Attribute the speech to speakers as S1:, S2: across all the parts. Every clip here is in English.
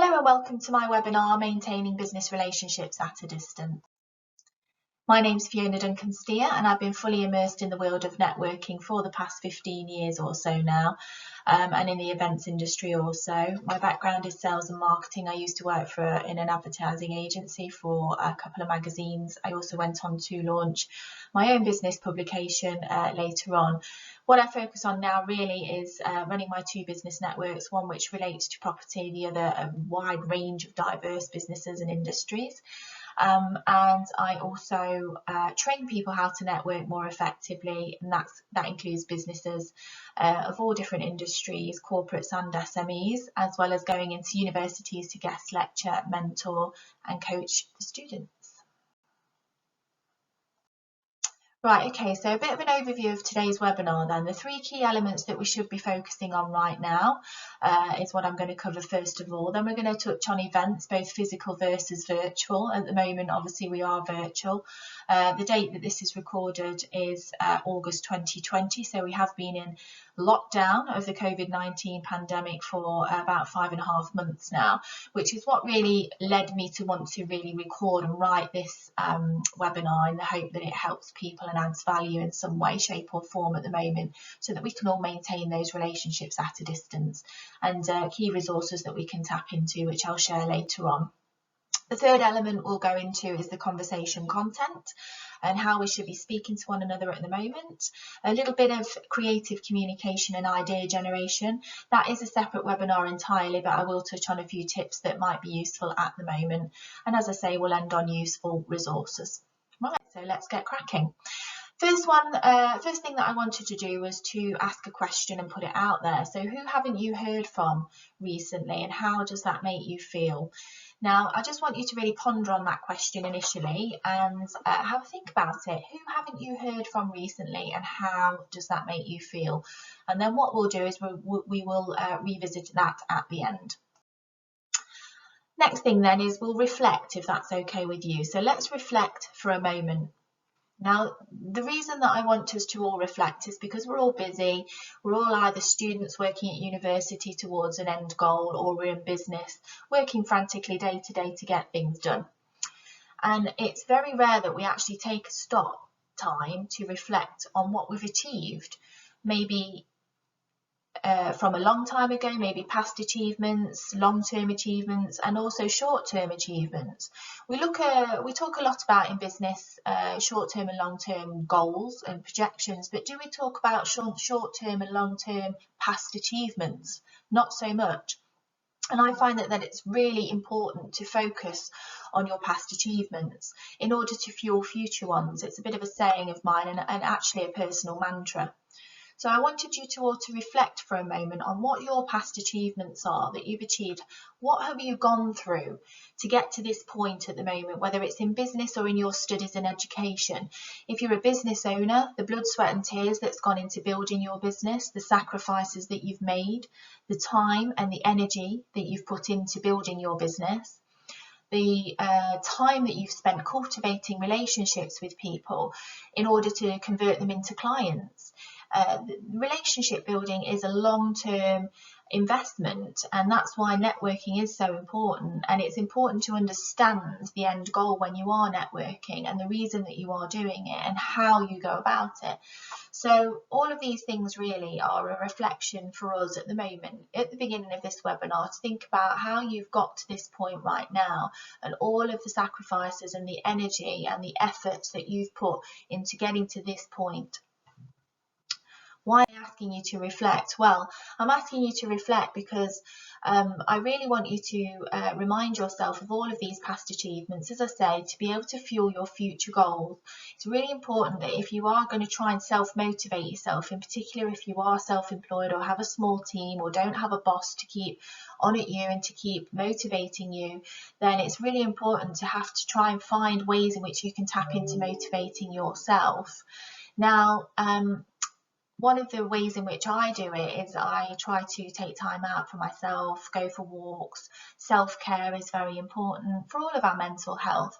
S1: Hello and welcome to my webinar, Maintaining Business Relationships at a Distance. My name's Fiona Duncan-Steer and I've been fully immersed in the world of networking for the past 15 years or so now, and in the events industry also. My background is sales and marketing. I used to work in an advertising agency for a couple of magazines. I also went on to launch my own business publication later on. What I focus on now really is running my two business networks, one which relates to property, the other a wide range of diverse businesses and industries. And I also train people how to network more effectively, and that includes businesses of all different industries, corporates and SMEs, as well as going into universities to guest lecture, mentor and coach the students. Right, okay, so a bit of an overview of today's webinar then. The three key elements that we should be focusing on right now is what I'm going to cover first of all. Then we're going to touch on events, both physical versus virtual. At the moment, obviously, we are virtual. The date that this is recorded is August 2020, so we have been in lockdown of the COVID-19 pandemic for about 5.5 months now, which is what really led me to want to really record and write this webinar in the hope that it helps people and adds value in some way, shape or form at the moment, so that we can all maintain those relationships at a distance, and key resources that we can tap into, which I'll share later on. The third element we'll go into is the conversation content and how we should be speaking to one another at the moment. A little bit of creative communication and idea generation. That is a separate webinar entirely, but I will touch on a few tips that might be useful at the moment. And as I say, we'll end on useful resources. Right, so let's get cracking. First thing that I wanted to do was to ask a question and put it out there. So who haven't you heard from recently, and how does that make you feel? Now, I just want you to really ponder on that question initially and have a think about it. Who haven't you heard from recently, and how does that make you feel? And then what we'll do is we will revisit that at the end. Next thing then is we'll reflect, if that's okay with you. So let's reflect for a moment. Now, the reason that I want us to all reflect is because we're all busy. We're all either students working at university towards an end goal, or we're in business working frantically day to day to get things done. And it's very rare that we actually take a stop time to reflect on what we've achieved, maybe from a long time ago, maybe past achievements, long-term achievements, and also short-term achievements. We talk a lot about in business short-term and long-term goals and projections, but do we talk about short-term and long-term past achievements? Not so much. And I find that it's really important to focus on your past achievements in order to fuel future ones. It's a bit of a saying of mine, and actually a personal mantra. So I wanted you to all to reflect for a moment on what your past achievements are that you've achieved. What have you gone through to get to this point at the moment, whether it's in business or in your studies and education? If you're a business owner, the blood, sweat and tears that's gone into building your business, the sacrifices that you've made, the time and the energy that you've put into building your business, the time that you've spent cultivating relationships with people in order to convert them into clients. Relationship building is a long-term investment, and that's why networking is so important. And it's important to understand the end goal when you are networking, and the reason that you are doing it, and how you go about it. So all of these things really are a reflection for us at the moment, at the beginning of this webinar, to think about how you've got to this point right now, and all of the sacrifices and the energy and the efforts that you've put into getting to this point. Why am I asking you to reflect? Well, I'm asking you to reflect because I really want you to remind yourself of all of these past achievements, as I say, to be able to fuel your future goals. It's really important that if you are going to try and self-motivate yourself, in particular if you are self-employed or have a small team or don't have a boss to keep on at you and to keep motivating you, then it's really important to have to try and find ways in which you can tap into motivating yourself. Now, one of the ways in which I do it is I try to take time out for myself, go for walks. Self-care is very important for all of our mental health.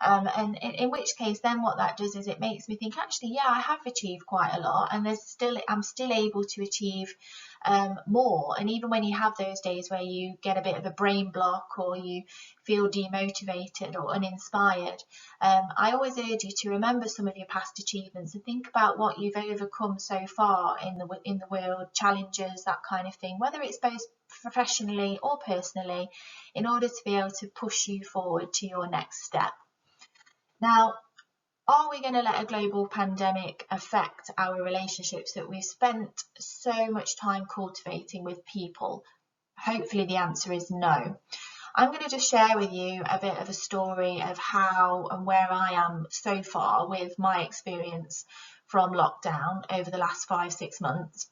S1: And in which case then what that does is it makes me think, actually, yeah, I have achieved quite a lot, and I'm still able to achieve more. And even when you have those days where you get a bit of a brain block or you feel demotivated or uninspired, I always urge you to remember some of your past achievements and think about what you've overcome so far in the world, challenges, that kind of thing, whether it's both professionally or personally, in order to be able to push you forward to your next step. Now, are we going to let a global pandemic affect our relationships that we've spent so much time cultivating with people? Hopefully the answer is no. I'm going to just share with you a bit of a story of how and where I am so far with my experience from lockdown over the last 5-6 months.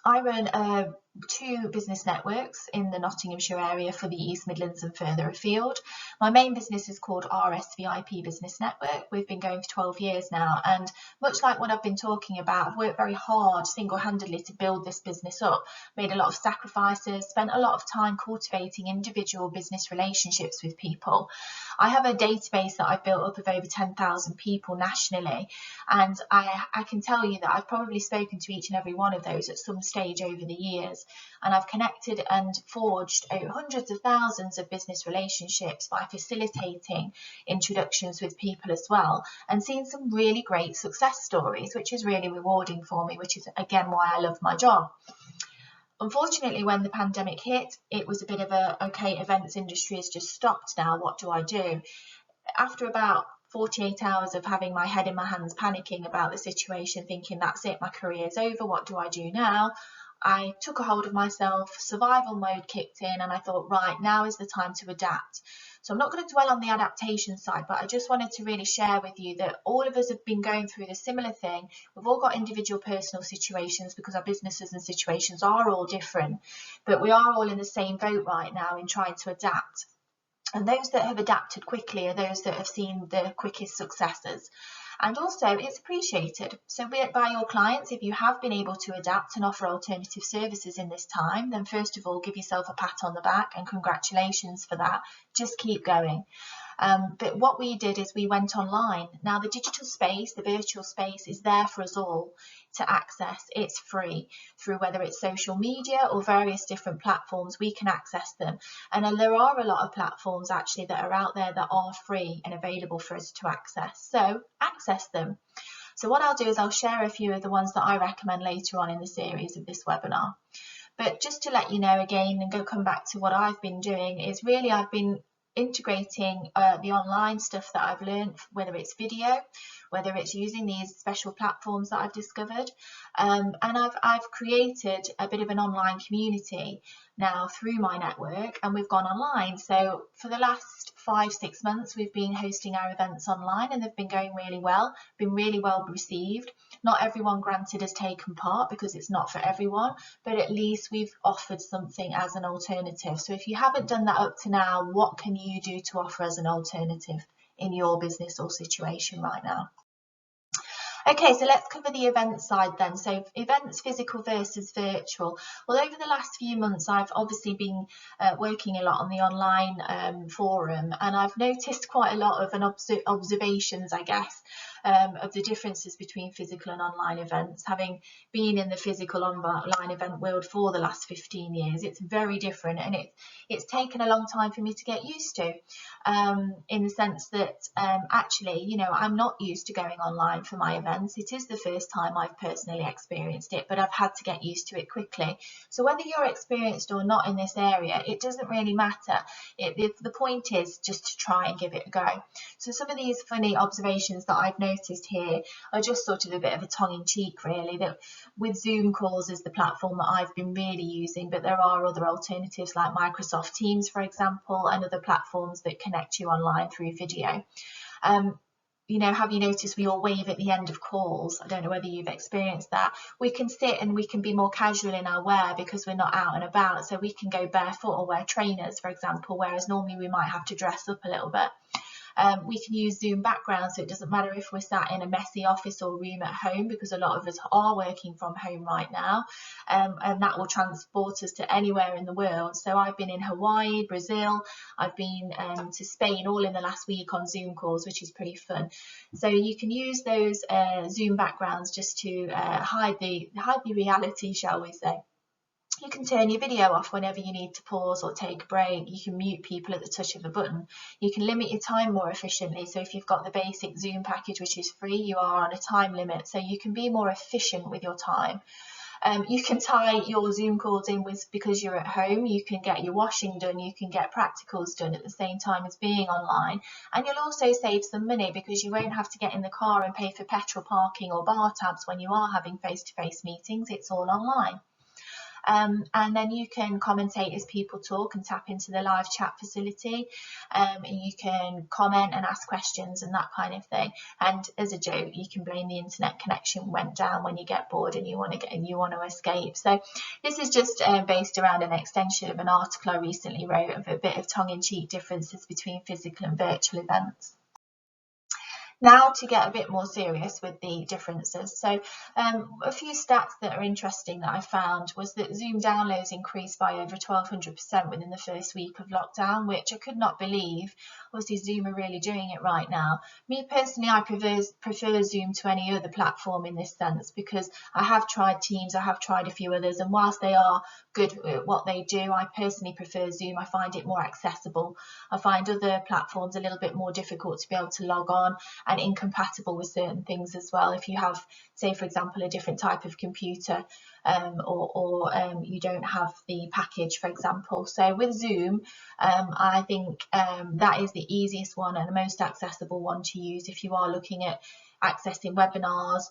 S1: I run 2 business networks in the Nottinghamshire area for the East Midlands and further afield. My main business is called RSViP Business Network. We've been going for 12 years now, and much like what I've been talking about, I've worked very hard single-handedly to build this business up, made a lot of sacrifices, spent a lot of time cultivating individual business relationships with people. I have a database that I've built up of over 10,000 people nationally, and I can tell you that I've probably spoken to each and every one of those at some stage over the years. And I've connected and forged hundreds of thousands of business relationships by facilitating introductions with people as well, and seen some really great success stories, which is really rewarding for me, which is again why I love my job. Unfortunately, when the pandemic hit, it was a bit of a, okay, events industry has just stopped now, what do I do? After about 48 hours of having my head in my hands, panicking about the situation, thinking that's it, my career's over, what do I do now? I took a hold of myself, survival mode kicked in, and I thought, right, now is the time to adapt. So I'm not going to dwell on the adaptation side, but I just wanted to really share with you that all of us have been going through the similar thing. We've all got individual personal situations because our businesses and situations are all different, but we are all in the same boat right now in trying to adapt. And those that have adapted quickly are those that have seen the quickest successes. And also it's appreciated. So be it by your clients, if you have been able to adapt and offer alternative services in this time, then first of all, give yourself a pat on the back and congratulations for that. Just keep going. But what we did is we went online. Now the digital space, the virtual space is there for us all to access. It's free through whether it's social media or various different platforms, we can access them. And there are a lot of platforms actually that are out there that are free and available for us to access. So access them. So what I'll do is I'll share a few of the ones that I recommend later on in the series of this webinar. But just to let you know again and come back to what I've been doing is really I've been integrating the online stuff that I've learned, whether it's video, whether it's using these special platforms that I've discovered, and I've created a bit of an online community now through my network, and we've gone online. So for the last 5-6 months we've been hosting our events online, and they've been going really well, been really well received. Not everyone granted has taken part because it's not for everyone, but at least we've offered something as an alternative. So if you haven't done that up to now, what can you do to offer as an alternative in your business or situation right now? Okay, so let's cover the event side then. So events, physical versus virtual. Well, over the last few months, I've obviously been working a lot on the online forum, and I've noticed quite a lot of observations, I guess, of the differences between physical and online events. Having been in the physical online event world for the last 15 years, it's very different, and it's taken a long time for me to get used to, in the sense that actually, you know, I'm not used to going online for my events. It is the first time I've personally experienced it, but I've had to get used to it quickly. So whether you're experienced or not in this area, it doesn't really matter. The point is just to try and give it a go. So some of these funny observations that I've noticed here are just sort of a bit of a tongue-in-cheek, really, that with Zoom calls is the platform that I've been really using, but there are other alternatives like Microsoft Teams, for example, and other platforms that connect you online through video. You know, have you noticed we all wave at the end of calls? I don't know whether you've experienced that. We can sit and we can be more casual in our wear because we're not out and about. So we can go barefoot or wear trainers, for example, whereas normally we might have to dress up a little bit. We can use Zoom background, so it doesn't matter if we're sat in a messy office or room at home, because a lot of us are working from home right now, and that will transport us to anywhere in the world. So I've been in Hawaii, Brazil, I've been to Spain, all in the last week on Zoom calls, which is pretty fun. So you can use those Zoom backgrounds just to hide the reality, shall we say. You can turn your video off whenever you need to pause or take a break. You can mute people at the touch of a button. You can limit your time more efficiently. So if you've got the basic Zoom package, which is free, you are on a time limit. So you can be more efficient with your time. You can tie your Zoom calls in with, because you're at home, you can get your washing done, you can get practicals done at the same time as being online. And you'll also save some money, because you won't have to get in the car and pay for petrol, parking or bar tabs when you are having face-to-face meetings. It's all online. And then you can commentate as people talk and tap into the live chat facility. And you can comment and ask questions and that kind of thing. And as a joke, you can blame the internet connection went down when you get bored and you want to escape. So this is just based around an extension of an article I recently wrote of a bit of tongue-in-cheek differences between physical and virtual events. Now to get a bit more serious with the differences. So a few stats that are interesting that I found was that Zoom downloads increased by over 1,200% within the first week of lockdown, which I could not believe. Obviously Zoom are really doing it right now. Me personally, I prefer Zoom to any other platform in this sense, because I have tried Teams, I have tried a few others, and whilst they are good at what they do, I personally prefer Zoom. I find it more accessible. I find other platforms a little bit more difficult to be able to log on, and incompatible with certain things as well. If you have, say for example, a different type of computer, or you don't have the package, for example. So with Zoom, I think that is the easiest one and the most accessible one to use if you are looking at accessing webinars,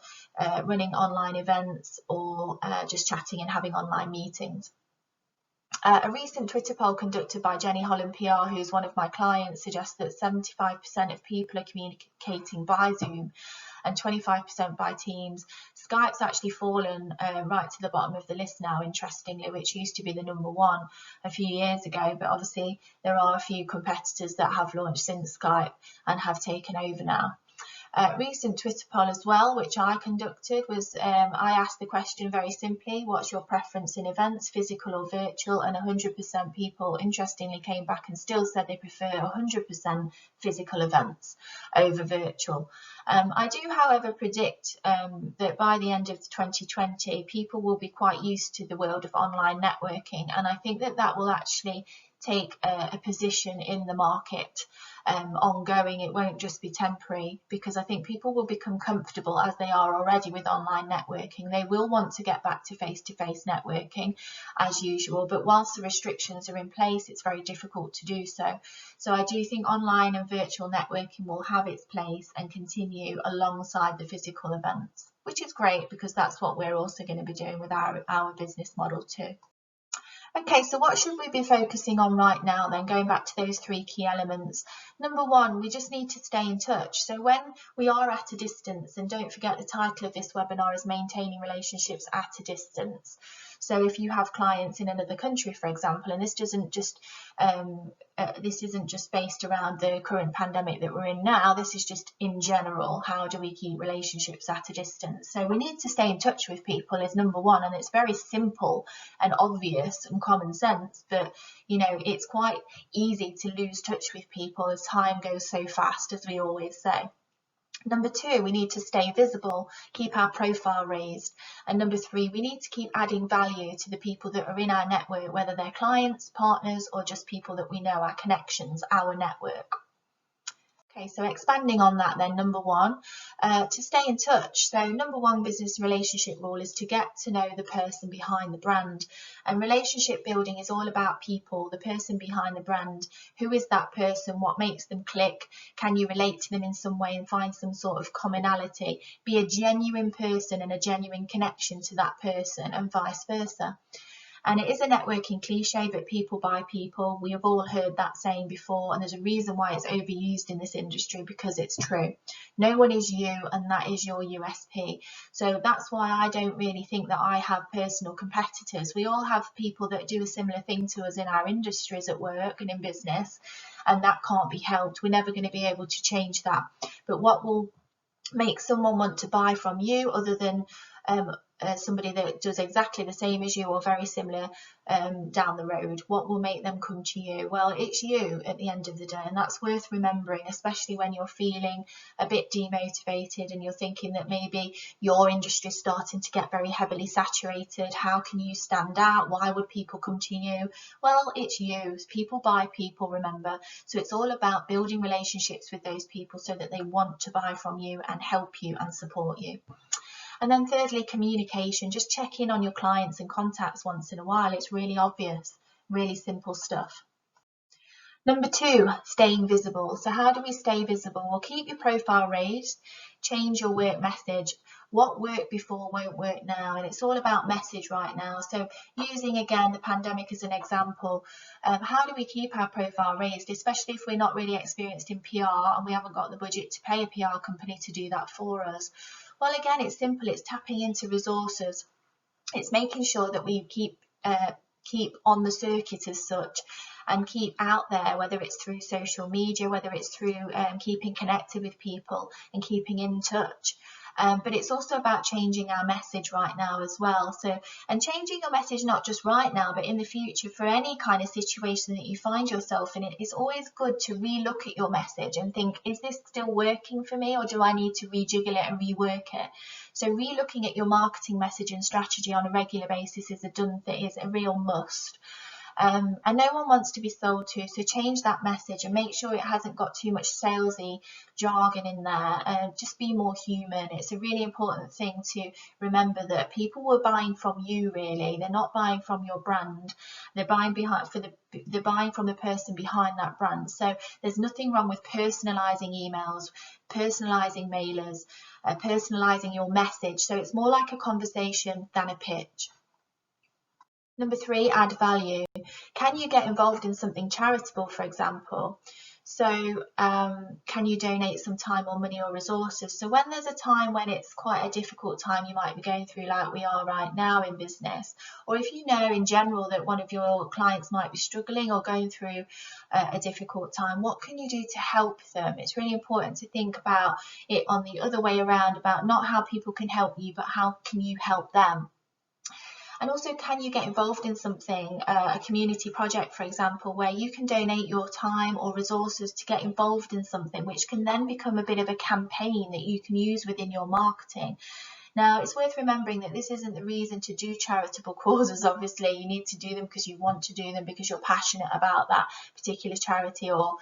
S1: running online events, or just chatting and having online meetings. A recent Twitter poll conducted by Jenny Holland PR, who's one of my clients, suggests that 75% of people are communicating by Zoom and 25% by Teams. Skype's actually fallen right to the bottom of the list now, interestingly, which used to be the #1 a few years ago, but obviously there are a few competitors that have launched since Skype and have taken over now. Recent Twitter poll as well, which I conducted, was I asked the question very simply: what's your preference in events, physical or virtual? And 100% people, interestingly, came back and still said they prefer 100% physical events over virtual. I do, however, predict that by the end of 2020, people will be quite used to the world of online networking, and I think that that will actually take a position in the market ongoing. It won't just be temporary, because I think people will become comfortable, as they are already, with online networking. They will want to get back to face-to-face networking as usual, but whilst the restrictions are in place, it's very difficult to do so. So I do think online and virtual networking will have its place and continue alongside the physical events, which is great, because that's what we're also going to be doing with our business model too. Okay, so what should we be focusing on right now then, going back to those 3 key elements? #1, we just need to stay in touch. So when we are at a distance, and don't forget the title of this webinar is Maintaining Relationships at a Distance. So if you have clients in another country, for example, and this isn't just based around the current pandemic that we're in now, this is just in general, how do we keep relationships at a distance? So we need to stay in touch with people is #1, and it's very simple and obvious and common sense, but you know, it's quite easy to lose touch with people as time goes so fast, as we always say. #2, we need to stay visible, keep our profile raised. And #3, we need to keep adding value to the people that are in our network, whether they're clients, partners, or just people that we know, our connections, our network. Okay, so expanding on that then, #1, to stay in touch. So #1 business relationship rule is to get to know the person behind the brand. And relationship building is all about people, the person behind the brand. Who is that person? What makes them click? Can you relate to them in some way and find some sort of commonality? Be a genuine person and a genuine connection to that person, and vice versa. And it is a networking cliche, but people buy people. We have all heard that saying before, and there's a reason why it's overused in this industry, because it's true. No one is you, and that is your USP. So that's why I don't really think that I have personal competitors. We all have people that do a similar thing to us in our industries at work and in business, and that can't be helped. We're never going to be able to change that. But what will make someone want to buy from you, other than somebody that does exactly the same as you or very similar down the road, what will make them come to you? Well, it's you at the end of the day, and that's worth remembering, especially when you're feeling a bit demotivated and you're thinking that maybe your industry is starting to get very heavily saturated. How can you stand out? Why would people come to you? Well, it's you. People buy people, remember. So it's all about building relationships with those people so that they want to buy from you and help you and support you. And then thirdly, communication. Just check in on your clients and contacts once in a while. It's really obvious, really simple stuff. Number 2, staying visible. So how do we stay visible? Well, keep your profile raised, change your work message. What worked before won't work now, and it's all about message right now. So using again the pandemic as an example, how do we keep our profile raised, especially if we're not really experienced in PR and we haven't got the budget to pay a PR company to do that for us? Well, again, it's simple. It's tapping into resources. It's making sure that we keep on the circuit as such, and keep out there, whether it's through social media, whether it's through keeping connected with people and keeping in touch. But it's also about changing our message right now as well. So, and changing your message not just right now, but in the future for any kind of situation that you find yourself in. It's always good to relook at your message and think, is this still working for me, or do I need to rejiggle it and rework it? So relooking at your marketing message and strategy on a regular basis is a real must. And no one wants to be sold to, so change that message and make sure it hasn't got too much salesy jargon in there. Just be more human. It's a really important thing to remember that people were buying from you, really. They're not buying from your brand. They're buying from the person behind that brand. So there's nothing wrong with personalizing emails, personalizing mailers, personalizing your message. So it's more like a conversation than a pitch. Number 3, add value. Can you get involved in something charitable, for example? So can you donate some time or money or resources? So when there's a time when it's quite a difficult time you might be going through, like we are right now in business, or if you know in general that one of your clients might be struggling or going through a difficult time, what can you do to help them? It's really important to think about it on the other way around, about not how people can help you, but how can you help them? And also, can you get involved in something, a community project, for example, where you can donate your time or resources to get involved in something, which can then become a bit of a campaign that you can use within your marketing. Now, it's worth remembering that this isn't the reason to do charitable causes. Obviously, you need to do them because you want to do them, because you're passionate about that particular charity or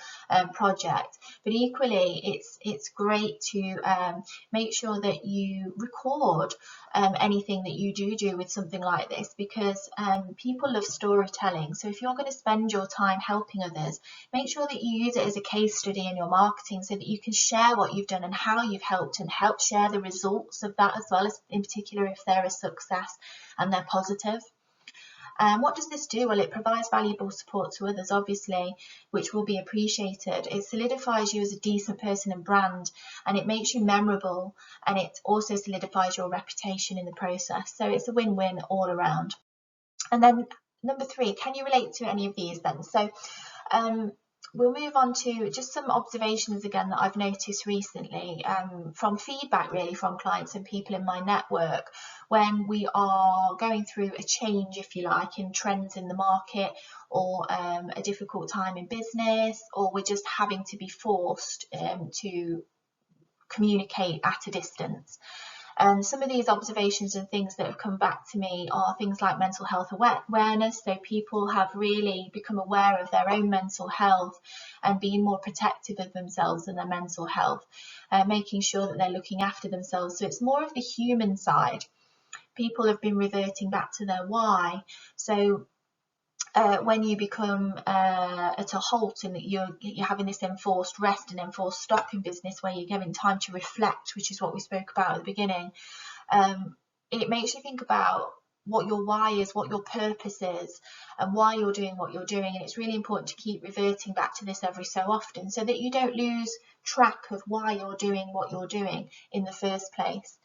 S1: project. But equally, it's great to make sure that you record anything that you do with something like this, because people love storytelling. So if you're going to spend your time helping others, make sure that you use it as a case study in your marketing, so that you can share what you've done and how you've helped, and help share the results of that as well, as in particular if they're a success and they're positive. What does this do? Well, it provides valuable support to others, obviously, which will be appreciated. It solidifies you as a decent person and brand, and it makes you memorable, and it also solidifies your reputation in the process. So it's a win-win all around. And then number 3, can you relate to any of these then? So we'll move on to just some observations again that I've noticed recently from feedback, really, from clients and people in my network, when we are going through a change, if you like, in trends in the market, or a difficult time in business, or we're just having to be forced to communicate at a distance. And some of these observations and things that have come back to me are things like mental health awareness. So people have really become aware of their own mental health and being more protective of themselves and their mental health, making sure that they're looking after themselves. So it's more of the human side. People have been reverting back to their why. So when you become at a halt, and you're having this enforced rest and enforced stop in business, where you're giving time to reflect, which is what we spoke about at the beginning, it makes you think about what your why is, what your purpose is, and why you're doing what you're doing. And it's really important to keep reverting back to this every so often so that you don't lose track of why you're doing what you're doing in the first place.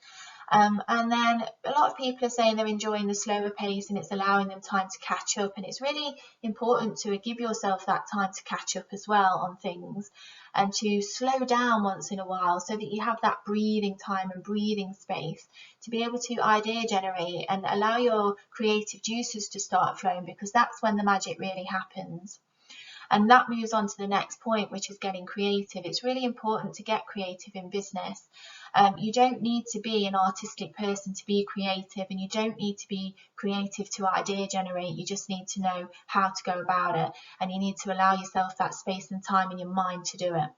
S1: And then a lot of people are saying they're enjoying the slower pace and it's allowing them time to catch up. And it's really important to give yourself that time to catch up as well on things, and to slow down once in a while so that you have that breathing time and breathing space to be able to idea generate and allow your creative juices to start flowing, because that's when the magic really happens. And that moves on to the next point, which is getting creative. It's really important to get creative in business. You don't need to be an artistic person to be creative, and you don't need to be creative to idea generate. You just need to know how to go about it, and you need to allow yourself that space and time in your mind to do it.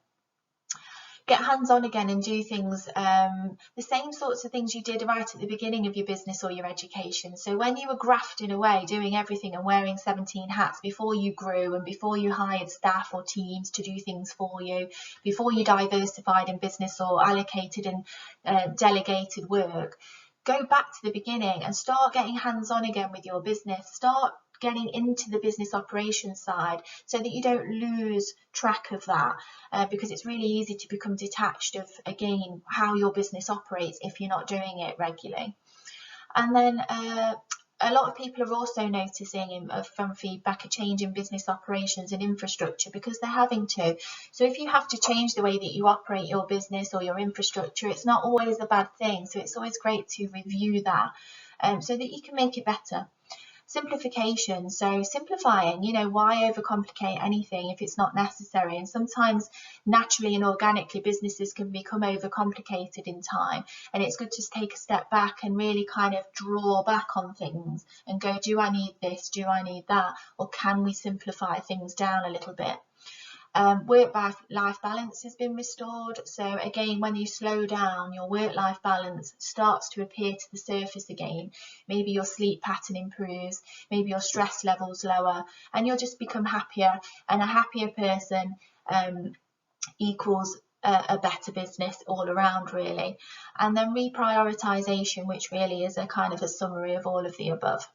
S1: Get hands-on again and do things, the same sorts of things you did right at the beginning of your business or your education. So when you were grafting away, doing everything and wearing 17 hats before you grew and before you hired staff or teams to do things for you, before you diversified in business or allocated and delegated work, go back to the beginning and start getting hands-on again with your business. Start getting into the business operations side so that you don't lose track of that, because it's really easy to become detached of, again, how your business operates if you're not doing it regularly. And then a lot of people are also noticing from feedback a change in business operations and infrastructure, because they're having to. So if you have to change the way that you operate your business or your infrastructure, it's not always a bad thing. So it's always great to review that so that you can make it better. Simplification, so simplifying, why overcomplicate anything if it's not necessary? And sometimes naturally and organically businesses can become overcomplicated in time, and it's good to take a step back and really kind of draw back on things and go, do I need this, do I need that, or can we simplify things down a little bit? Work-life balance has been restored. So again, when you slow down, your work-life balance starts to appear to the surface again. Maybe your sleep pattern improves, maybe your stress levels lower, and you'll just become happier. And a happier person equals a better business all around, really. And then reprioritization, which really is a kind of a summary of all of the above.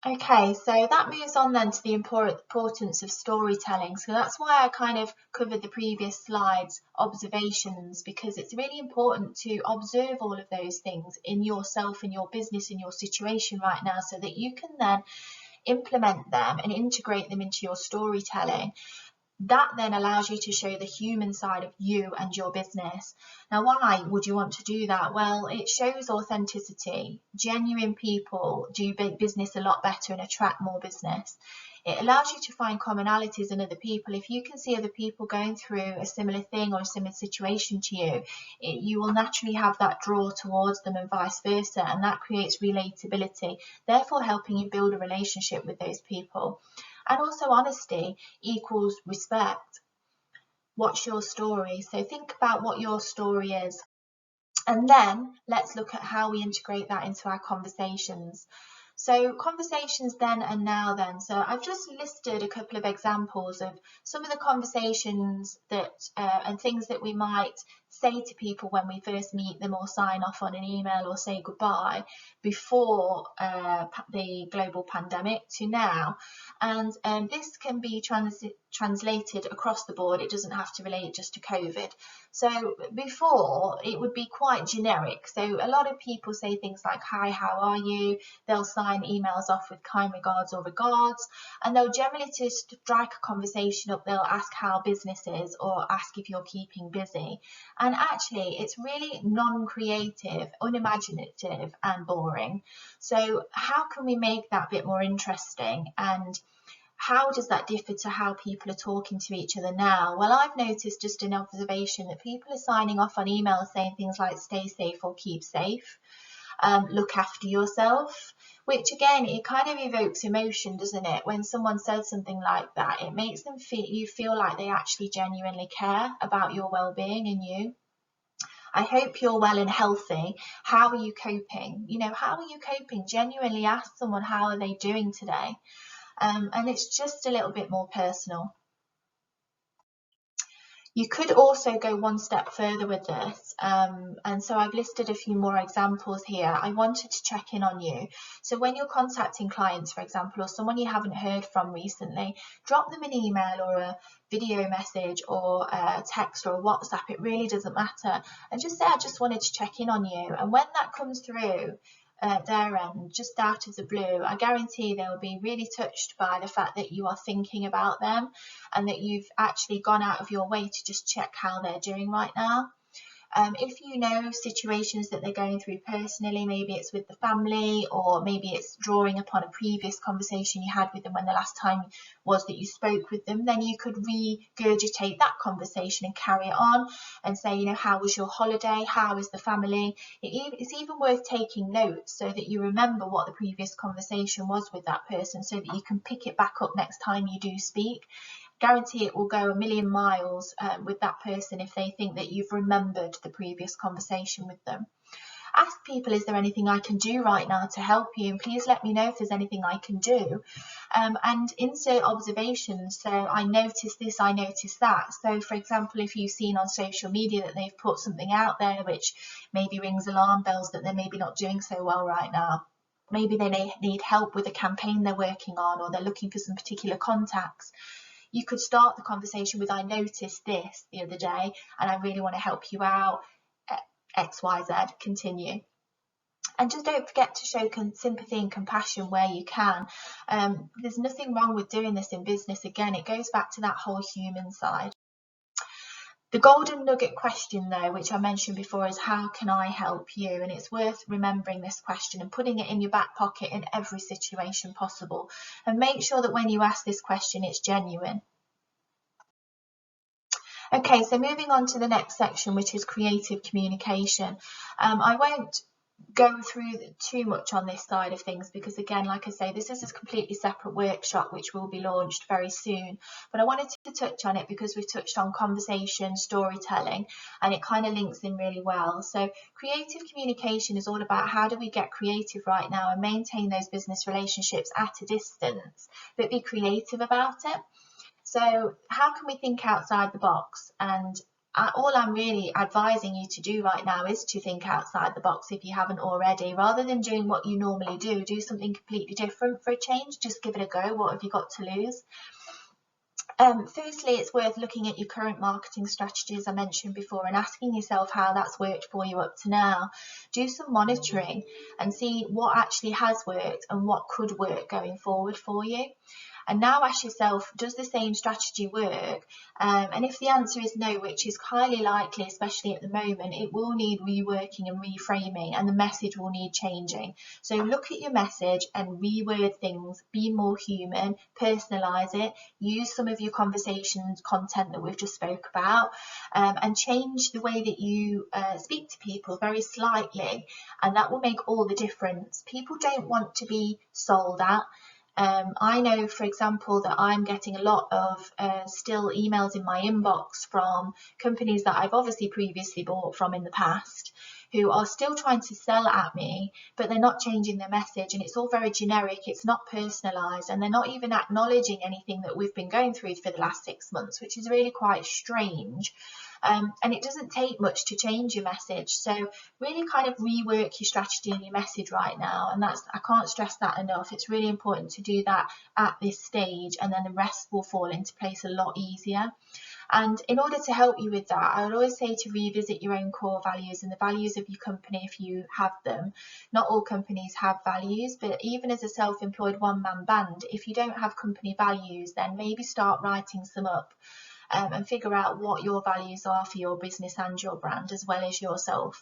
S1: Okay, so that moves on then to the importance of storytelling. So that's why I kind of covered the previous slides, observations, because it's really important to observe all of those things in yourself, in your business, in your situation right now, so that you can then implement them and integrate them into your storytelling. That then allows you to show the human side of you and your business. Now, why would you want to do that? Well, it shows authenticity. Genuine people do business a lot better and attract more business. It allows you to find commonalities in other people. If you can see other people going through a similar thing or a similar situation to you, you will naturally have that draw towards them, and vice versa, and that creates relatability, therefore helping you build a relationship with those people. And also, honesty equals respect. What's your story? So think about what your story is. And then let's look at how we integrate that into our conversations. So conversations then and now then. So I've just listed a couple of examples of some of the conversations that and things that we might say to people when we first meet them or sign off on an email or say goodbye before the global pandemic to now. And this can be translated across the board. It doesn't have to relate just to COVID. So before, it would be quite generic. So a lot of people say things like, hi, how are you? They'll sign emails off with kind regards or regards, and they'll generally, to strike a conversation up, they'll ask how business is or ask if you're keeping busy. And actually, it's really non-creative, unimaginative and boring. So how can we make that a bit more interesting? And how does that differ to how people are talking to each other now? Well, I've noticed, just an observation, that people are signing off on emails saying things like stay safe or keep safe, look after yourself, which again, it kind of evokes emotion, doesn't it? When someone says something like that, it makes them feel like they actually genuinely care about your well-being and you. I hope you're well and healthy. How are you coping? How are you coping? Genuinely ask someone, how are they doing today? And it's just a little bit more personal. You could also go one step further with this, and so I've listed a few more examples here. I wanted to check in on you. So when you're contacting clients, for example, or someone you haven't heard from recently, drop them an email or a video message or a text or a WhatsApp. It really doesn't matter. And just say, I just wanted to check in on you. And when that comes through, their end, just out of the blue, I guarantee they'll be really touched by the fact that you are thinking about them and that you've actually gone out of your way to just check how they're doing right now. If you know situations that they're going through personally, maybe it's with the family, or maybe it's drawing upon a previous conversation you had with them when the last time was that you spoke with them, then you could regurgitate that conversation and carry it on and say, you know, how was your holiday? How is the family? It's even worth taking notes so that you remember what the previous conversation was with that person, so that you can pick it back up next time you do speak. Guarantee it will go a million miles with that person if they think that you've remembered the previous conversation with them. Ask people, is there anything I can do right now to help you? And please let me know if there's anything I can do. And insert observations. So I noticed this, I noticed that. So for example, if you've seen on social media that they've put something out there which maybe rings alarm bells that they're maybe not doing so well right now. Maybe they need help with a campaign they're working on, or they're looking for some particular contacts. You could start the conversation with, I noticed this the other day and I really want to help you out, X, Y, Z, continue. And just don't forget to show sympathy and compassion where you can. There's nothing wrong with doing this in business. Again, it goes back to that whole human side. The golden nugget question, though, which I mentioned before, is how can I help you? And it's worth remembering this question and putting it in your back pocket in every situation possible. And make sure that when you ask this question, it's genuine. Okay, so moving on to the next section, which is creative communication. I won't go through too much on this side of things because, again, like I say, this is a completely separate workshop which will be launched very soon. But I wanted to touch on it because we've touched on conversation, storytelling, and it kind of links in really well. So creative communication is all about how do we get creative right now and maintain those business relationships at a distance, but be creative about it. So how can we think outside the box? And all I'm really advising you to do right now is to think outside the box if you haven't already. Rather than doing what you normally do something completely different for a change. Just give it a go. What have you got to lose? Firstly, it's worth looking at your current marketing strategies I mentioned before and asking yourself how that's worked for you up to now. Do some monitoring and see what actually has worked and what could work going forward for you. And now ask yourself, does the same strategy work? And if the answer is no, which is highly likely, especially at the moment, it will need reworking and reframing, and the message will need changing. So look at your message and reword things, be more human, personalize it, use some of your conversations content that we've just spoke about, and change the way that you speak to people very slightly, and that will make all the difference. People don't want to be sold at. I know, for example, that I'm getting a lot of still emails in my inbox from companies that I've obviously previously bought from in the past, who are still trying to sell at me, but they're not changing their message, and it's all very generic, it's not personalised, and they're not even acknowledging anything that we've been going through for the last 6 months, which is really quite strange. And it doesn't take much to change your message. So really kind of rework your strategy and your message right now. And that's, I can't stress that enough. It's really important to do that at this stage, and then the rest will fall into place a lot easier. And in order to help you with that, I would always say to revisit your own core values and the values of your company if you have them. Not all companies have values, but even as a self-employed one-man band, if you don't have company values, then maybe start writing some up. And figure out what your values are for your business and your brand, as well as yourself.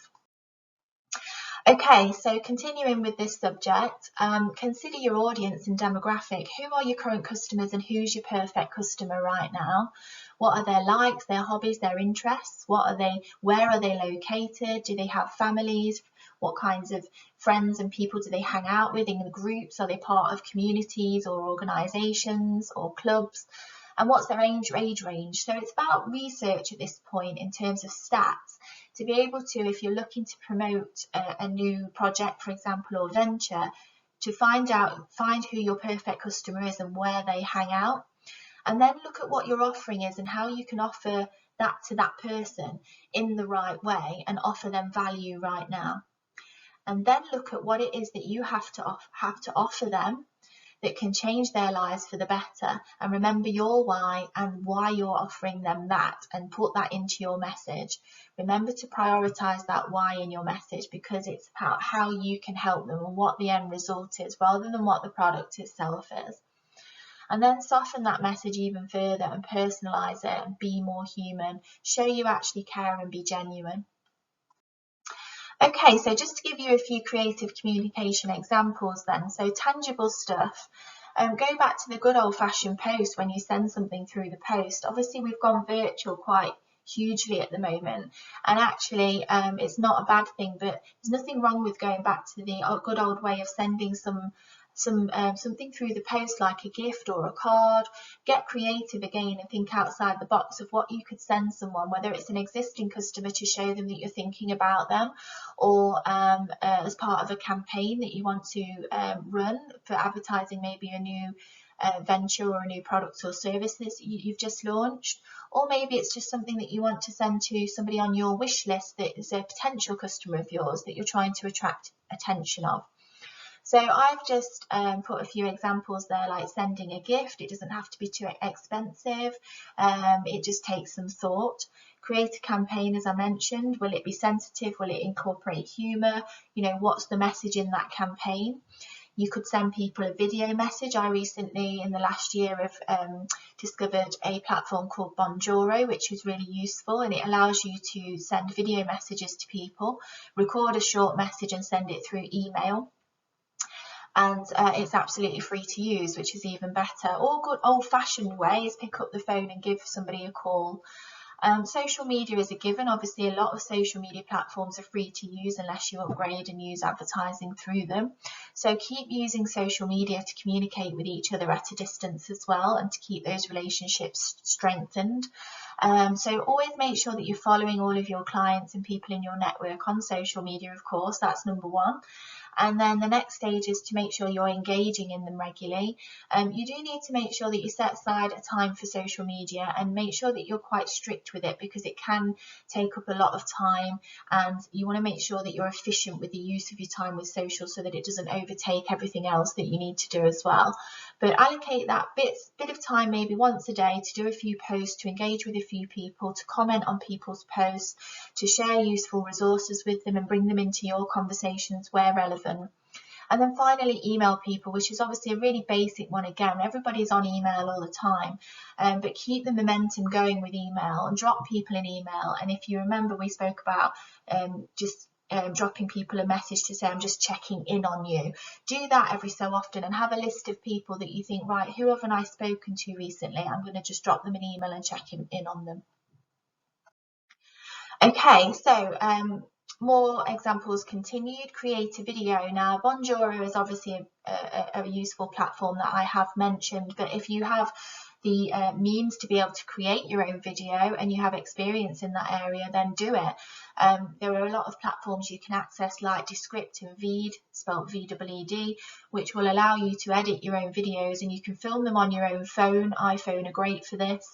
S1: Okay, so continuing with this subject, consider your audience and demographic. Who are your current customers and who's your perfect customer right now? What are their likes, their hobbies, their interests? Where are they located? Do they have families? What kinds of friends and people do they hang out with in the groups? Are they part of communities or organisations or clubs? And what's their age range? So it's about research at this point in terms of stats to be able to, if you're looking to promote a new project, for example, or venture, to find who your perfect customer is and where they hang out. And then look at what your offering is and how you can offer that to that person in the right way and offer them value right now. And then look at what it is that you have to offer them that can change their lives for the better, and remember your why and why you're offering them that, and put that into your message. Remember to prioritize that why in your message, because it's about how you can help them and what the end result is rather than what the product itself is. And then soften that message even further and personalize it and be more human. Show you actually care and be genuine. Okay, so just to give you a few creative communication examples then. So tangible stuff. Go back to the good old-fashioned post when you send something through the post. Obviously, we've gone virtual quite hugely at the moment, and actually it's not a bad thing, but there's nothing wrong with going back to the good old way of sending something through the post, like a gift or a card. Get creative again and think outside the box of what you could send someone, whether it's an existing customer to show them that you're thinking about them, or as part of a campaign that you want to run for advertising maybe a new venture or a new product or service that you've just launched. Or maybe it's just something that you want to send to somebody on your wish list that is a potential customer of yours that you're trying to attract attention of. So I've just put a few examples there, like sending a gift. It doesn't have to be too expensive. It just takes some thought. Create a campaign, as I mentioned. Will it be sensitive? Will it incorporate humour? You know, what's the message in that campaign? You could send people a video message. I recently, in the last year, have discovered a platform called Bonjoro, which is really useful, and it allows you to send video messages to people, record a short message and send it through email. And it's absolutely free to use, which is even better. Or good old-fashioned way is pick up the phone and give somebody a call. Social media is a given. Obviously, a lot of social media platforms are free to use unless you upgrade and use advertising through them. So keep using social media to communicate with each other at a distance as well, and to keep those relationships strengthened. So always make sure that you're following all of your clients and people in your network on social media, of course. That's number one. And then the next stage is to make sure you're engaging in them regularly. You do need to make sure that you set aside a time for social media, and make sure that you're quite strict with it, because it can take up a lot of time, and you want to make sure that you're efficient with the use of your time with social so that it doesn't overtake everything else that you need to do as well. But allocate that bit of time, maybe once a day, to do a few posts, to engage with a few people, to comment on people's posts, to share useful resources with them and bring them into your conversations where relevant. And then finally, email people, which is obviously a really basic one. Again, everybody's on email all the time, but keep the momentum going with email and drop people an email. And if you remember, we spoke about dropping people a message to say, I'm just checking in on you. Do that every so often, and have a list of people that you think, right, who haven't I spoken to recently? I'm going to just drop them an email and check in on them. Okay, so more examples continued. Create a video. Now, Bonjoro is obviously a useful platform that I have mentioned, but if you have the means to be able to create your own video and you have experience in that area, then do it. There are a lot of platforms you can access, like Descriptive Veed, spelled V-E-E-D, which will allow you to edit your own videos, and you can film them on your own phone. iPhone are great for this.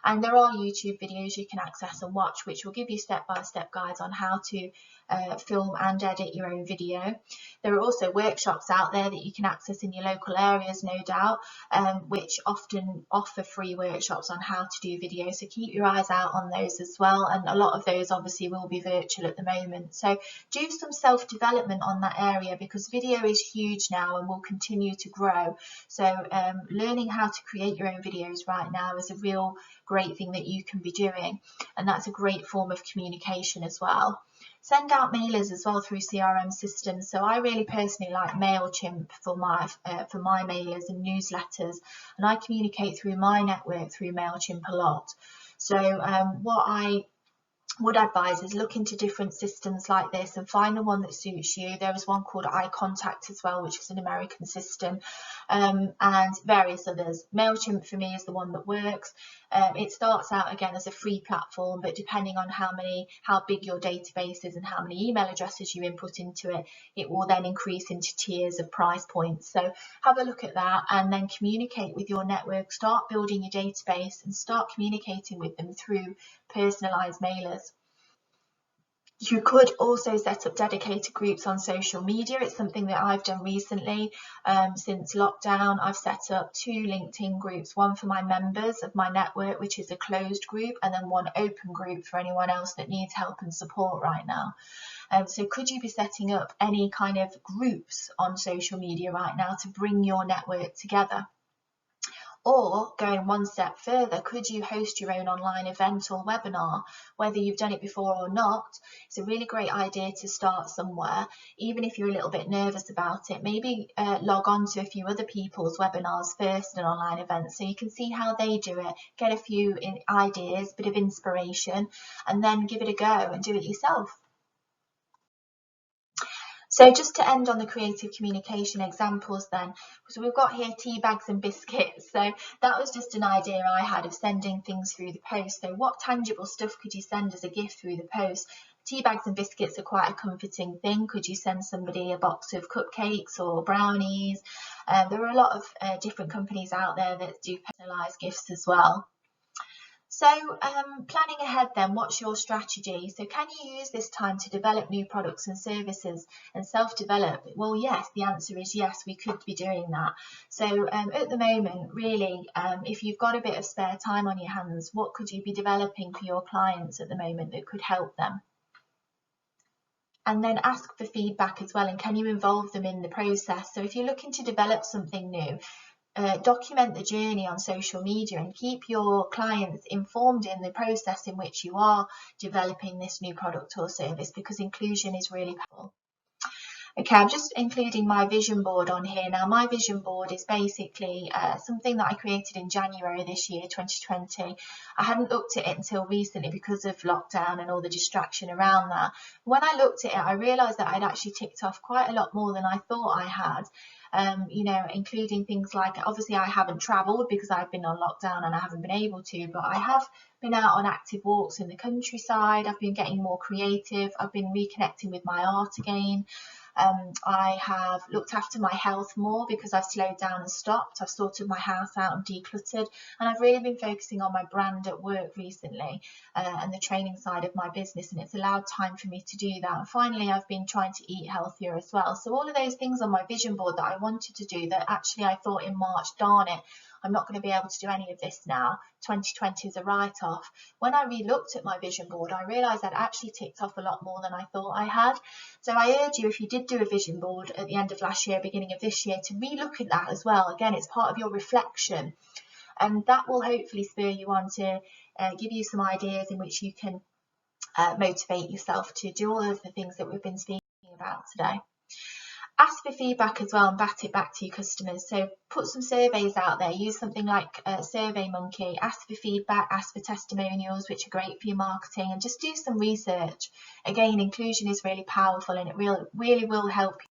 S1: And there are YouTube videos you can access and watch, which will give you step-by-step guides on how to film and edit your own video. There are also workshops out there that you can access in your local areas, no doubt, which often offer free workshops on how to do video. So keep your eyes out on those as well. And a lot of those obviously will be virtual at the moment. So do some self-development on that area, because video is huge now and will continue to grow. So learning how to create your own videos right now is a real great thing that you can be doing, and that's a great form of communication as well. Send out mailers as well through CRM systems. So I really personally like MailChimp for my mailers and newsletters, and I communicate through my network through MailChimp a lot. So what I would advise is look into different systems like this and find the one that suits you. There is one called Eye Contact as well, which is an American system, and various others. MailChimp for me is the one that works. It starts out again as a free platform, but depending on how big your database is and how many email addresses you input into it, it will then increase into tiers of price points. So have a look at that and then communicate with your network, start building your database and start communicating with them through personalized mailers. You could also set up dedicated groups on social media. It's something that I've done recently. Since lockdown, I've set up 2 LinkedIn groups, one for my members of my network, which is a closed group, and then one open group for anyone else that needs help and support right now. So could you be setting up any kind of groups on social media right now to bring your network together? Or going one step further, could you host your own online event or webinar? Whether you've done it before or not, it's a really great idea to start somewhere, even if you're a little bit nervous about it. Maybe log on to a few other people's webinars first and online events so you can see how they do it, get a few ideas, bit of inspiration, and then give it a go and do it yourself. So just to end on the creative communication examples then, so we've got here tea bags and biscuits. So that was just an idea I had of sending things through the post. So what tangible stuff could you send as a gift through the post? Tea bags and biscuits are quite a comforting thing. Could you send somebody a box of cupcakes or brownies? There are a lot of different companies out there that do personalised gifts as well. So planning ahead then, what's your strategy? So can you use this time to develop new products and services and self-develop? Well, yes, the answer is yes, we could be doing that. So at the moment, really, if you've got a bit of spare time on your hands, what could you be developing for your clients at the moment that could help them? And then ask for feedback as well, and can you involve them in the process? So if you're looking to develop something new, document the journey on social media and keep your clients informed in the process in which you are developing this new product or service, because inclusion is really powerful. Okay, I'm just including my vision board on here now. My vision board is basically something that I created in January this year, 2020. I hadn't looked at it until recently because of lockdown and all the distraction around that. When I looked at it, I realised that I'd actually ticked off quite a lot more than I thought I had. You know, including things like, obviously I haven't travelled because I've been on lockdown and I haven't been able to, but I have been out on active walks in the countryside. I've been getting more creative. I've been reconnecting with my art again. I have looked after my health more because I've slowed down and stopped. I've sorted my house out and decluttered, and I've really been focusing on my brand at work recently and the training side of my business, and it's allowed time for me to do that. And finally, I've been trying to eat healthier as well. So all of those things on my vision board that I wanted to do, that actually I thought in March, darn it, I'm not going to be able to do any of this now. 2020 is a write-off. When I re-looked at my vision board, I realised I'd actually ticked off a lot more than I thought I had. So I urge you, if you did do a vision board at the end of last year, beginning of this year, to re-look at that as well. Again, it's part of your reflection, and that will hopefully spur you on to give you some ideas in which you can motivate yourself to do all of the things that we've been speaking about today. Ask for feedback as well and bat it back to your customers. So put some surveys out there, use something like SurveyMonkey, ask for feedback, ask for testimonials, which are great for your marketing, and just do some research. Again, inclusion is really powerful and it really will help you.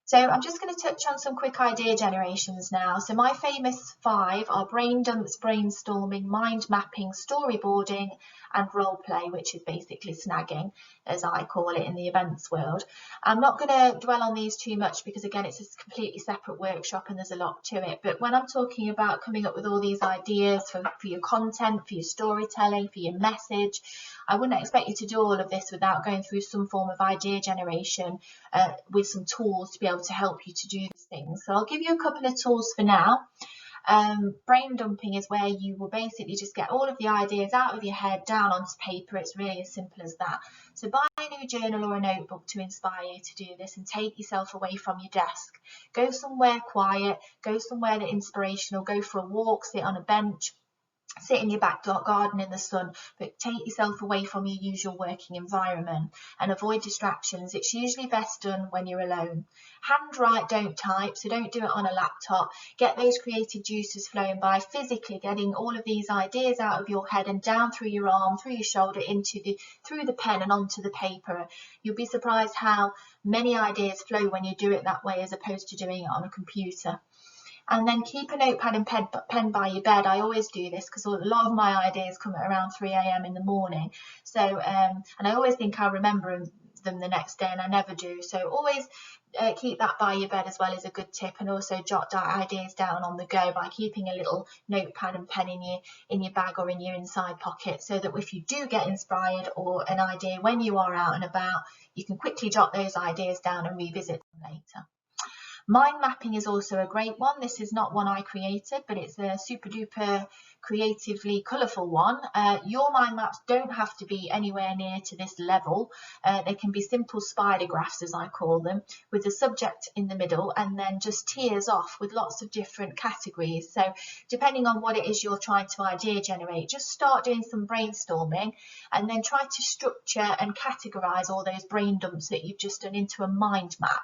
S1: So I'm just going to touch on some quick idea generations now. So my famous 5 are brain dumps, brainstorming, mind mapping, storyboarding, and role play, which is basically snagging, as I call it in the events world. I'm not going to dwell on these too much because, again, it's a completely separate workshop and there's a lot to it. But when I'm talking about coming up with all these ideas for your content, for your storytelling, for your message, I wouldn't expect you to do all of this without going through some form of idea generation with some tools to be able to help you to do these things. So I'll give you a couple of tools for now. Brain dumping is where you will basically just get all of the ideas out of your head down onto paper. It's really as simple as that. So buy a new journal or a notebook to inspire you to do this, and take yourself away from your desk. Go somewhere quiet, go somewhere that's inspirational, go for a walk, sit on a bench, sit in your back garden in the sun, but take yourself away from your usual working environment and avoid distractions. It's usually best done when you're alone. Handwrite, don't type, so don't do it on a laptop. Get those creative juices flowing by physically getting all of these ideas out of your head and down through your arm, through your shoulder, through the pen and onto the paper. You'll be surprised how many ideas flow when you do it that way as opposed to doing it on a computer. And then keep a notepad and pen by your bed. I always do this because a lot of my ideas come at around 3 a.m. in the morning. So, and I always think I'll remember them the next day, and I never do. So always keep that by your bed as well is a good tip, and also jot ideas down on the go by keeping a little notepad and pen in your bag or in your inside pocket, so that if you do get inspired or an idea when you are out and about, you can quickly jot those ideas down and revisit them later. Mind mapping is also a great one. This is not one I created, but it's a super duper creatively colourful one. Your mind maps don't have to be anywhere near to this level. They can be simple spider graphs, as I call them, with the subject in the middle and then just tiers off with lots of different categories. So depending on what it is you're trying to idea generate, just start doing some brainstorming and then try to structure and categorise all those brain dumps that you've just done into a mind map.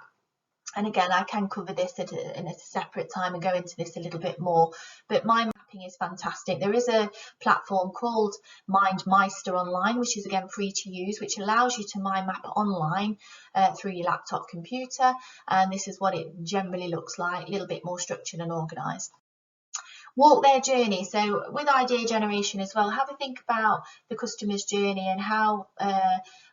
S1: And again, I can cover this in a separate time and go into this a little bit more, but mind mapping is fantastic. There is a platform called MindMeister online, which is again free to use, which allows you to mind map online through your laptop computer. And this is what it generally looks like, a little bit more structured and organised. Walk their journey. So with idea generation as well, have a think about the customer's journey and how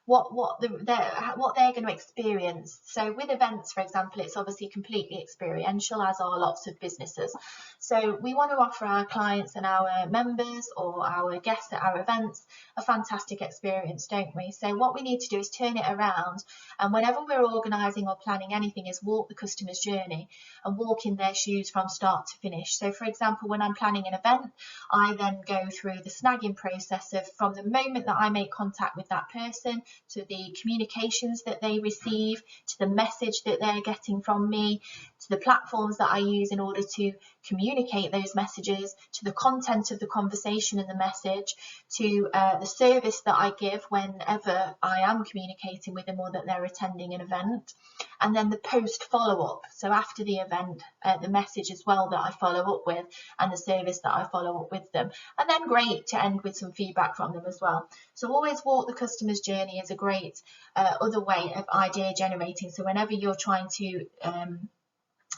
S1: what they're going to experience. So with events, for example, it's obviously completely experiential, as are lots of businesses. So we want to offer our clients and our members or our guests at our events a fantastic experience, don't we? So what we need to do is turn it around, and whenever we're organising or planning anything, is walk the customer's journey and walk in their shoes from start to finish. So for example, when I'm planning an event, I then go through the snagging process of from the moment that I make contact with that person, to the communications that they receive, to the message that they're getting from me, to the platforms that I use in order to communicate those messages, to the content of the conversation and the message, to the service that I give whenever I am communicating with them or that they're attending an event, and then the post follow-up. So after the event, the message as well that I follow up with and the service that I follow up with them, and then great to end with some feedback from them as well. So always walk the customer's journey is a great other way of idea generating. So whenever you're trying to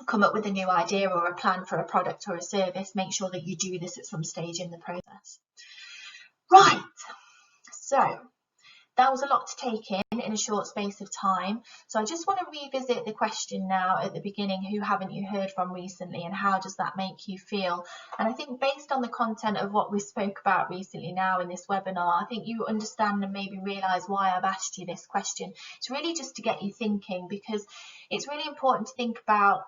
S1: come up with a new idea or a plan for a product or a service, make sure that you do this at some stage in the process. Right, so that was a lot to take in a short space of time. So I just want to revisit the question now at the beginning, who haven't you heard from recently and how does that make you feel? And I think based on the content of what we spoke about recently now in this webinar, I think you understand and maybe realise why I've asked you this question. It's really just to get you thinking, because it's really important to think about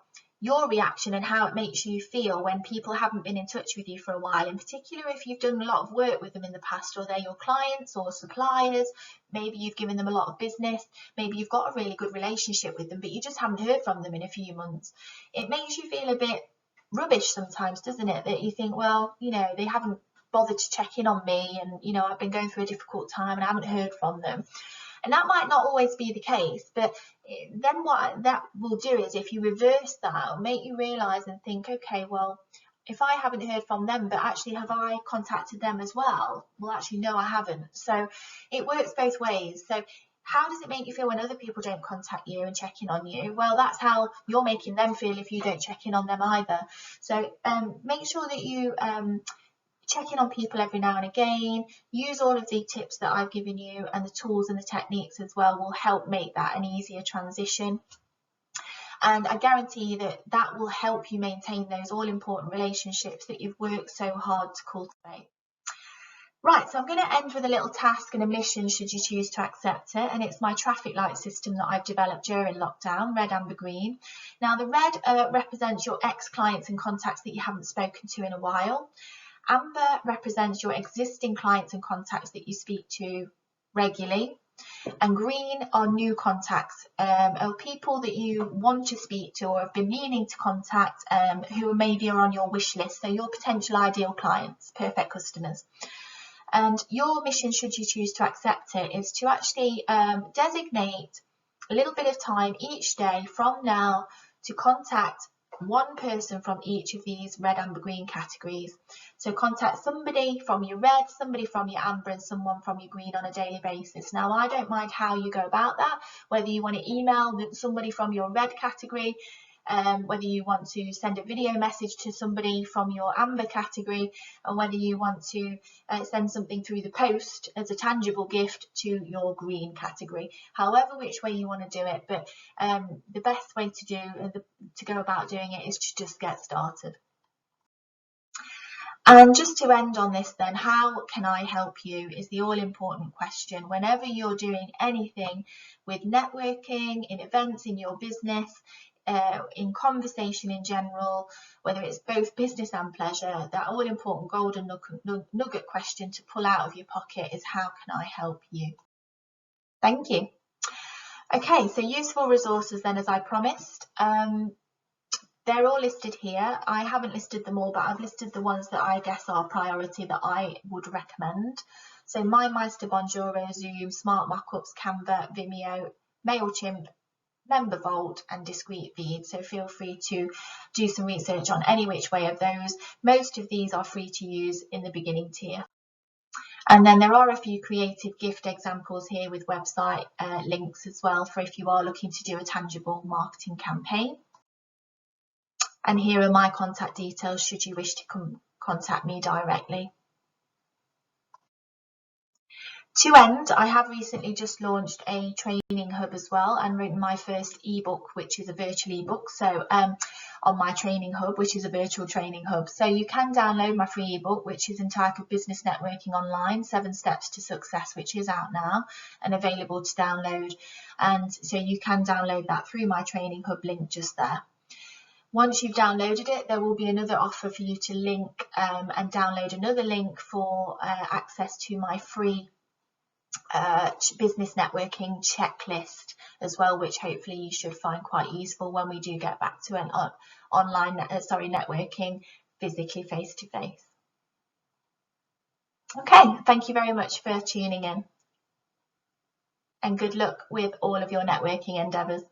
S1: your reaction and how it makes you feel when people haven't been in touch with you for a while, in particular if you've done a lot of work with them in the past, or they're your clients or suppliers. Maybe you've given them a lot of business, maybe you've got a really good relationship with them, but you just haven't heard from them in a few months. It makes you feel a bit rubbish sometimes, doesn't it, that you think, well, you know, they haven't bothered to check in on me, and you know, I've been going through a difficult time and I haven't heard from them. And that might not always be the case, but then what that will do is, if you reverse that, it'll make you realise and think, okay, well, if I haven't heard from them, but actually have I contacted them as well? Well, actually, no, I haven't. So it works both ways. So how does it make you feel when other people don't contact you and check in on you? Well, that's how you're making them feel if you don't check in on them either. So make sure that you check in on people every now and again. Use all of the tips that I've given you, and the tools and the techniques as well will help make that an easier transition. And I guarantee that that will help you maintain those all-important relationships that you've worked so hard to cultivate. Right, so I'm going to end with a little task and a mission should you choose to accept it, and it's my traffic light system that I've developed during lockdown, red, amber, green. Now the red represents your ex-clients and contacts that you haven't spoken to in a while. Amber represents your existing clients and contacts that you speak to regularly. And green are new contacts, or people that you want to speak to or have been meaning to contact, who maybe are on your wish list, so your potential ideal clients, perfect customers. And your mission, should you choose to accept it, is to actually designate a little bit of time each day from now to contact one person from each of these red, amber, green categories. So contact somebody from your red, somebody from your amber, and someone from your green on a daily basis. Now, I don't mind how you go about that, whether you want to email somebody from your red category, whether you want to send a video message to somebody from your amber category, and whether you want to send something through the post as a tangible gift to your green category. However which way you want to do it, but the best way to go about doing it is to just get started. And just to end on this then, how can I help you is the all-important question. Whenever you're doing anything with networking, in events, in your business, in conversation in general, whether it's both business and pleasure, that all-important golden nugget question to pull out of your pocket is, how can I help you? Thank you. Okay, so useful resources then, as I promised. They're all listed here. I haven't listed them all, but I've listed the ones that I guess are priority that I would recommend. So MindMeister, Bonjoro, Zoom, Smart Mockups, Canva, Vimeo, MailChimp, MemberVault and Discrete Feed. So feel free to do some research on any which way of those. Most of these are free to use in the beginning tier. And then there are a few creative gift examples here with website links as well, for if you are looking to do a tangible marketing campaign. And here are my contact details should you wish to contact me directly. To end, I have recently just launched a training hub as well and written my first ebook, which is a virtual ebook. So on my training hub, which is a virtual training hub. So you can download my free ebook, which is entitled Business Networking Online, 7 Steps to Success, which is out now and available to download. And so you can download that through my training hub link just there. Once you've downloaded it, there will be another offer for you to link and download another link for access to my free business networking checklist as well, which hopefully you should find quite useful when we do get back to an online networking physically face to face. Okay, thank you very much for tuning in, and good luck with all of your networking endeavours.